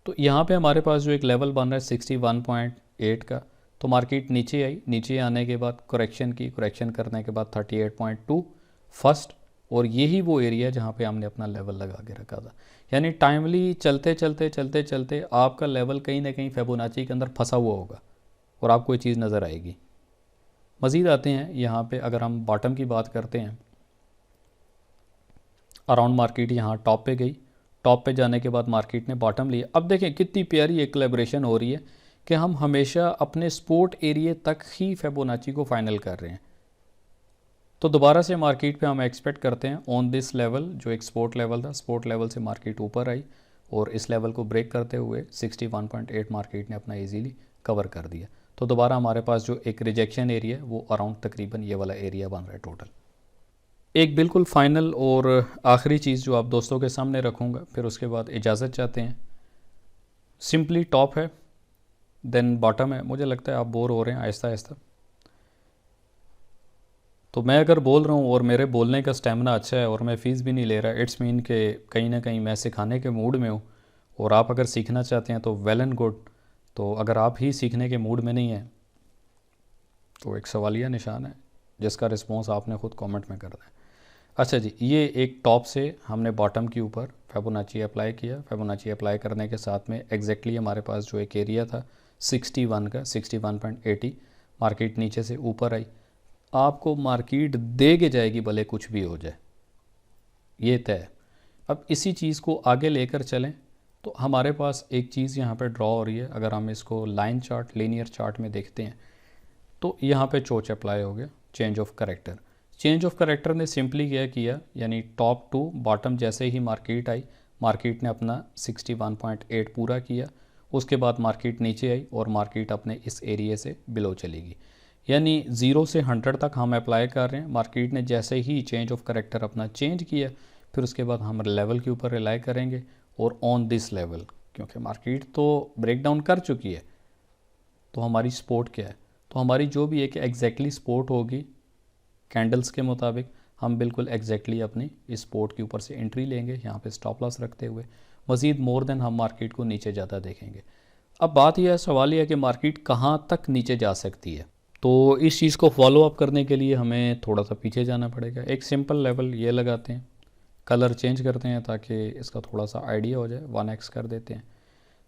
तो यहाँ पे हमारे पास जो एक लेवल बन रहा है 61.8 का, तो मार्केट नीचे आई, नीचे आने के बाद करेक्शन की, करेक्शन करने के बाद 38.2 फर्स्ट, और यही वो एरिया जहाँ पे हमने अपना लेवल लगा के रखा था। यानी टाइमली चलते चलते चलते चलते आपका लेवल कहीं ना कहीं फिबोनाची के अंदर फंसा हुआ होगा और आपको ये चीज़ नज़र आएगी। मज़ीद आते हैं यहाँ पे, अगर हम बॉटम की बात करते हैं, अराउंड मार्केट यहाँ टॉप पे गई, टॉप पे जाने के बाद मार्केट ने बॉटम लिया। अब देखें कितनी प्यारी एक कोलैबोरेशन हो रही है कि हम हमेशा अपने सपोर्ट एरिया तक ही फिबोनाची को फाइनल कर रहे हैं। तो दोबारा से मार्केट पे हम एक्सपेक्ट करते हैं ऑन दिस लेवल, जो एक सपोर्ट लेवल था, सपोर्ट लेवल से मार्केट ऊपर आई और इस लेवल को ब्रेक करते हुए 61.8 मार्केट ने अपना इजीली कवर कर दिया। तो दोबारा हमारे पास जो एक रिजेक्शन एरिया है वो अराउंड तकरीबन ये वाला एरिया बन रहा है टोटल। एक बिल्कुल फाइनल और आखिरी चीज़ जो आप दोस्तों के सामने रखूँगा, फिर उसके बाद इजाज़त चाहते हैं। सिंपली टॉप है, देन बॉटम है। मुझे लगता है आप बोर हो रहे हैं आहिस्ता आहिस्ता, तो मैं अगर बोल रहा हूँ और मेरे बोलने का स्टेमिना अच्छा है और मैं फ़ीस भी नहीं ले रहा, इट्स मीन कि कहीं ना कहीं मैं सिखाने के मूड में हूँ, और आप अगर सीखना चाहते हैं तो वेल एंड गुड। तो अगर आप ही सीखने के मूड में नहीं हैं तो एक सवालिया निशान है जिसका रिस्पॉन्स आपने ख़ुद कमेंट में करना है। अच्छा जी, ये एक टॉप से हमने बॉटम के ऊपर फिबोनाची अप्लाई किया। फिबोनाची अप्लाई करने के साथ में एग्जैक्टली हमारे पास जो एक एरिया था 61 का, 61.80, मार्केट नीचे से ऊपर आई। आपको मार्केट दे के जाएगी भले कुछ भी हो जाए, ये तय है। अब इसी चीज़ को आगे लेकर चलें तो हमारे पास एक चीज़ यहाँ पे ड्रॉ हो रही है। अगर हम इसको लाइन चार्ट, लीनियर चार्ट में देखते हैं तो यहाँ पे चोच अप्लाई हो गया, change of character. Change of character ने सिंपली क्या किया, यानी टॉप टू बॉटम जैसे ही मार्केट आई, मार्केट ने अपना 61.8 पूरा किया, उसके बाद मार्केट नीचे आई और मार्केट अपने इस एरिया से बिलो चली गई। यानी 0 से 100 तक हम अप्लाई कर रहे हैं। मार्केट ने जैसे ही चेंज ऑफ करेक्टर अपना चेंज किया, फिर उसके बाद हम लेवल के ऊपर रिलाई करेंगे और ऑन दिस लेवल, क्योंकि मार्केट तो ब्रेक डाउन कर चुकी है, तो हमारी सपोर्ट क्या है, तो हमारी जो भी एक एग्जैक्टली सपोर्ट होगी कैंडल्स के मुताबिक, हम बिल्कुल एग्जैक्टली अपनी इस सपोर्ट के ऊपर से एंट्री लेंगे, यहाँ पे स्टॉप लॉस रखते हुए। मज़ीद मोर देन हम मार्केट को नीचे ज़्यादा देखेंगे। अब बात यह है, सवाल यह है कि मार्केट कहाँ तक नीचे जा सकती है। तो इस चीज़ को फॉलो अप करने के लिए हमें थोड़ा सा पीछे जाना पड़ेगा। एक सिंपल लेवल ये लगाते हैं, कलर चेंज करते हैं ताकि इसका थोड़ा सा आइडिया हो जाए, 1x कर देते हैं।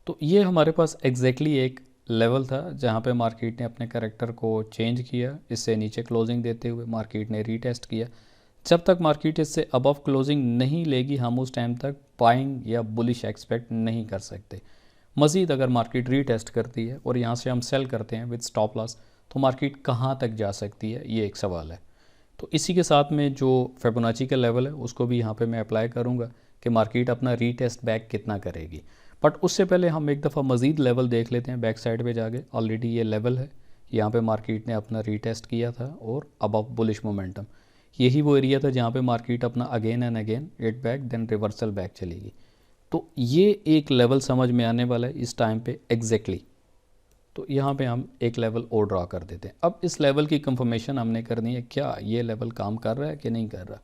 तो ये हमारे पास एग्जैक्टली एक लेवल था जहाँ पे मार्केट ने अपने करैक्टर को चेंज किया, इससे नीचे क्लोजिंग देते हुए मार्केट ने रीटेस्ट किया। जब तक मार्केट इससे अबव क्लोजिंग नहीं लेगी, हम उस टाइम तक बाइंग या बुलिश एक्सपेक्ट नहीं कर सकते। मज़ीद अगर मार्केट रीटेस्ट करती है और यहाँ से हम सेल करते हैं विद स्टॉप लॉस, तो मार्केट कहाँ तक जा सकती है, ये एक सवाल है। तो इसी के साथ में जो फिबोनाची का लेवल है उसको भी यहाँ पे मैं अप्लाई करूँगा कि मार्केट अपना रीटेस्ट बैक कितना करेगी। बट उससे पहले हम एक दफ़ा मज़ीद लेवल देख लेते हैं बैक साइड पे जाके। ऑलरेडी ये लेवल है, यहाँ पे मार्केट ने अपना रीटेस्ट किया था और अबव बुलिश मोमेंटम, यही वो एरिया था जहाँ पे मार्केट अपना again and again at back then reversal back चलेगी। तो ये एक लेवल समझ में आने वाला है इस टाइम पे एग्जैक्टली। तो यहाँ पे हम एक लेवल और ड्रा कर देते हैं। अब इस लेवल की कंफर्मेशन हमने करनी है, क्या ये लेवल काम कर रहा है कि नहीं कर रहा।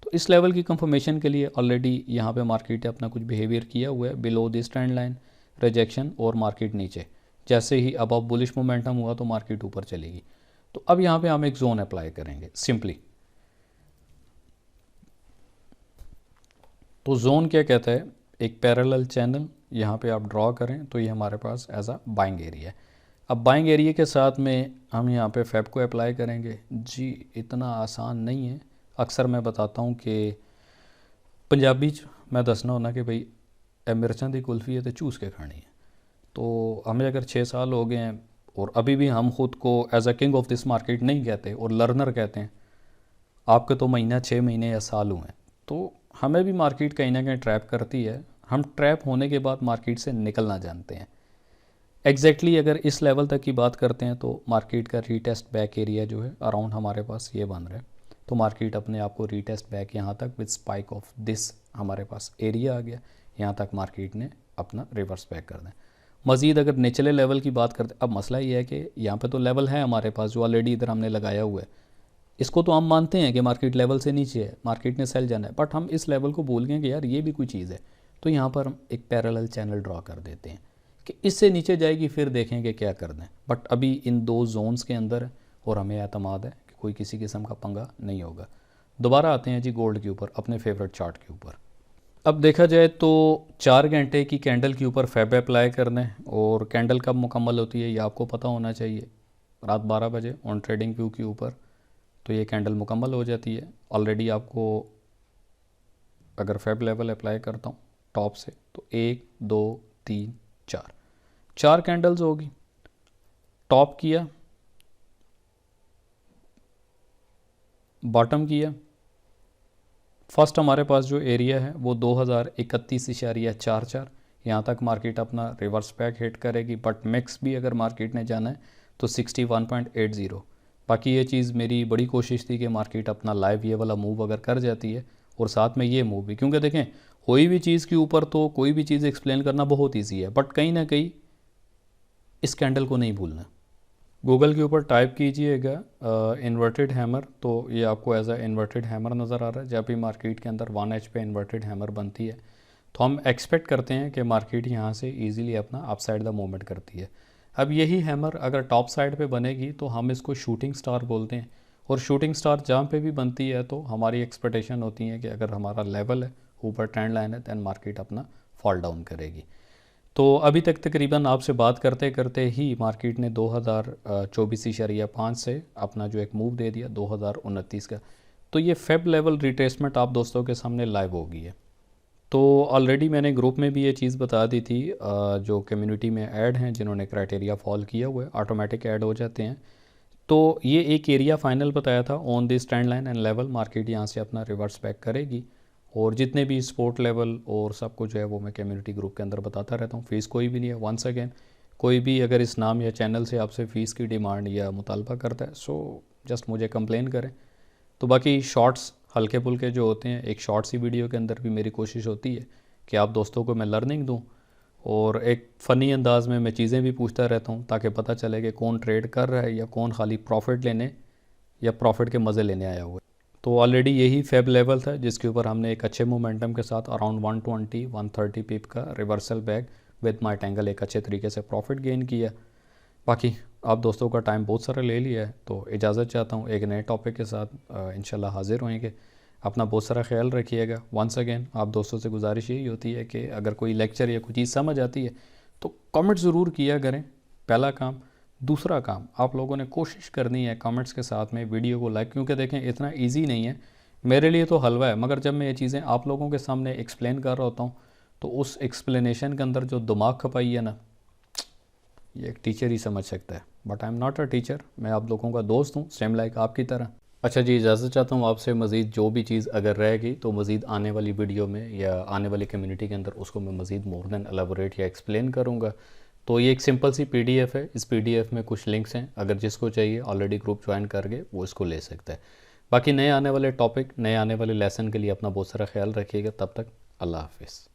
तो इस लेवल की कंफर्मेशन के लिए ऑलरेडी यहाँ पे मार्केट ने अपना कुछ बिहेवियर किया हुआ है, below this trend line, rejection और मार्केट नीचे। जैसे ही अबव बुलिश मोमेंटम हुआ तो मार्केट ऊपर चलेगी। तो अब यहाँ पे हम एक जोन अप्लाई करेंगे सिंपली। तो जोन क्या कहता है, एक पैरेलल चैनल यहाँ पे आप ड्रॉ करें तो ये हमारे पास एज अ बाइंग एरिया है। अब बाइंग एरिया के साथ में हम यहाँ पे फैब को अप्लाई करेंगे। जी इतना आसान नहीं है, अक्सर मैं बताता हूँ कि पंजाबी मैं दसना होना कि भाई मिर्चां दी कुल्फ़ी है तो चूस के खानी है। तो हमें अगर 6 साल हो गए हैं और अभी भी हम ख़ुद को as a king of this market नहीं कहते और लर्नर कहते हैं, आपके तो महीना 6 महीने या साल हुए हैं, तो हमें भी मार्केट कहीं ना कहीं ट्रैप करती है। हम ट्रैप होने के बाद मार्केट से निकलना जानते हैं। एग्जैक्टली अगर इस लेवल तक की बात करते हैं तो मार्केट का रीटेस्ट बैक एरिया जो है अराउंड हमारे पास ये बन रहा है। तो मार्केट अपने आप को रीटेस्ट बैक यहाँ तक विद स्पाइक ऑफ दिस हमारे पास एरिया आ गया, यहाँ तक मार्केट ने अपना रिवर्स बैक कर दें। मज़ीद अगर निचले लेवल की बात करते, अब मसला ये है कि यहाँ पे तो लेवल है हमारे पास जो ऑलरेडी इधर हमने लगाया हुआ है, इसको तो हम मानते हैं कि मार्केट लेवल से नीचे है, मार्केट ने सेल जाना है, बट हम इस लेवल को भूल गए कि यार ये भी कोई चीज़ है। तो यहाँ पर हम एक पैरेलल चैनल ड्रॉ कर देते हैं कि इससे नीचे जाएगी फिर देखेंगे क्या कर दें। बट अभी इन दो जोन्स के अंदर और हमें एतमाद है कि कोई किसी किस्म का पंगा नहीं होगा। दोबारा आते हैं जी गोल्ड के ऊपर, अपने फेवरेट चार्ट के ऊपर। अब देखा जाए तो 4 घंटे की कैंडल के ऊपर फैब अप्लाई करना है और कैंडल कब मुकम्मल होती है ये आपको पता होना चाहिए, रात 12 बजे ऑन ट्रेडिंग व्यू के ऊपर तो ये कैंडल मुकम्मल हो जाती है। ऑलरेडी आपको अगर फैब लेवल अप्लाई करता हूँ टॉप से तो 1 2 3 4 कैंडल्स होगी। टॉप किया, बॉटम किया, फर्स्ट हमारे पास जो एरिया है वो 2031.44, यहाँ तक मार्केट अपना रिवर्स बैक हिट करेगी। बट मिक्स भी अगर मार्केट ने जाना है तो 61.80। बाकी ये चीज़ मेरी बड़ी कोशिश थी कि मार्केट अपना लाइव ये वाला मूव अगर कर जाती है और साथ में ये मूव भी, क्योंकि देखें कोई भी चीज़ के ऊपर तो कोई भी चीज़ एक्सप्लेन करना बहुत ईजी है, बट कहीं ना कहीं इस कैंडल को नहीं भूलना। गूगल के ऊपर टाइप कीजिएगा इन्वर्टेड हैमर, तो ये आपको एज अ इन्वर्टेड हैमर नज़र आ रहा है। जब भी मार्केट के अंदर 1H पे इन्वर्टेड हैमर बनती है तो हम एक्सपेक्ट करते हैं कि मार्केट यहाँ से ईजिली अपना अपसाइड द मूवमेंट करती है। अब यही हैमर अगर टॉप साइड पे बनेगी तो हम इसको शूटिंग स्टार बोलते हैं, और शूटिंग स्टार जहाँ पे भी बनती है तो हमारी एक्सपेक्टेशन होती है कि अगर हमारा लेवल है ऊपर ट्रेंड लाइन है दैन मार्केट अपना फॉल डाउन करेगी। तो अभी तक तकरीबन आपसे बात करते करते ही मार्केट ने 2024.5 से अपना जो एक मूव दे दिया 2029 का। तो ये फेब लेवल रिट्रेसमेंट आप दोस्तों के सामने लाइव हो गई है। तो ऑलरेडी मैंने ग्रुप में भी ये चीज़ बता दी थी, जो कम्युनिटी में ऐड हैं जिन्होंने क्राइटेरिया फॉल किया हुआ है ऑटोमेटिक ऐड हो जाते हैं। तो ये एक एरिया फाइनल बताया था on this trend line and level, market यहाँ से अपना रिवर्स बैक करेगी। और जितने भी स्पोर्ट लेवल और सब कुछ है वो मैं कम्युनिटी ग्रुप के अंदर बताता रहता हूँ। फ़ीस कोई भी नहीं है। वंस अगेन कोई भी अगर इस नाम या चैनल से आपसे फ़ीस की डिमांड या मुतालबा करता है सो जस्ट मुझे कंप्लेन करें। तो बाकी शॉर्ट्स हल्के फुल्के जो होते हैं, एक शॉर्ट सी वीडियो के अंदर भी मेरी कोशिश होती है कि आप दोस्तों को मैं लर्निंग दूँ और एक फ़नी अंदाज़ में मैं चीज़ें भी पूछता रहता हूँ ताकि पता चले कि कौन ट्रेड कर रहा है या कौन खाली प्रॉफिट लेने या प्रॉफिट के मज़े लेने आया हुआ है। तो ऑलरेडी यही फेब लेवल था जिसके ऊपर हमने एक अच्छे मोमेंटम के साथ अराउंड 120-130 पिप का reversal back with my tangle एक अच्छे तरीके से प्रॉफिट गेन किया। बाकी आप दोस्तों का टाइम बहुत सारा ले लिया है तो इजाज़त चाहता हूँ, एक नए टॉपिक के साथ इंशाल्लाह हाजिर होएंगे। अपना बहुत सारा ख्याल रखिएगा। वंस अगेन आप दोस्तों से गुजारिश यही होती है कि अगर कोई लेक्चर या कोई चीज़ समझ आती है तो कमेंट ज़रूर किया करें, पहला काम। दूसरा काम आप लोगों ने कोशिश करनी है कमेंट्स के साथ में वीडियो को लाइक, क्योंकि देखें इतना इजी नहीं है मेरे लिए तो हलवा है, मगर जब मैं ये चीज़ें आप लोगों के सामने एक्सप्लेन कर रहा होता हूँ तो उस एक्सप्लेनेशन के अंदर जो दिमाग खपाई है ना, ये एक टीचर ही समझ सकता है। But I am not a teacher, मैं आप लोगों का दोस्त हूँ, सेम लाइक आपकी तरह। अच्छा जी, इजाज़त चाहता हूँ आपसे। मज़ीद जो भी चीज़ अगर रह गई तो मज़ीद आने वाली वीडियो में या आने वाली कम्युनिटी के अंदर उसको मैं मज़ीद मोर देन एलाबोरेट या एक्सप्लेन करूँगा। तो ये एक सिंपल सी पीडीएफ है, इस पीडीएफ में कुछ लिंक्स हैं, अगर जिसको चाहिए ऑलरेडी ग्रुप ज्वाइन करके वो इसको ले सकता है। बाकी नए आने वाले टॉपिक, नए आने वाले लेसन के लिए अपना बहुत सारा ख्याल रखिएगा। तब तक अल्लाह हाफिज़।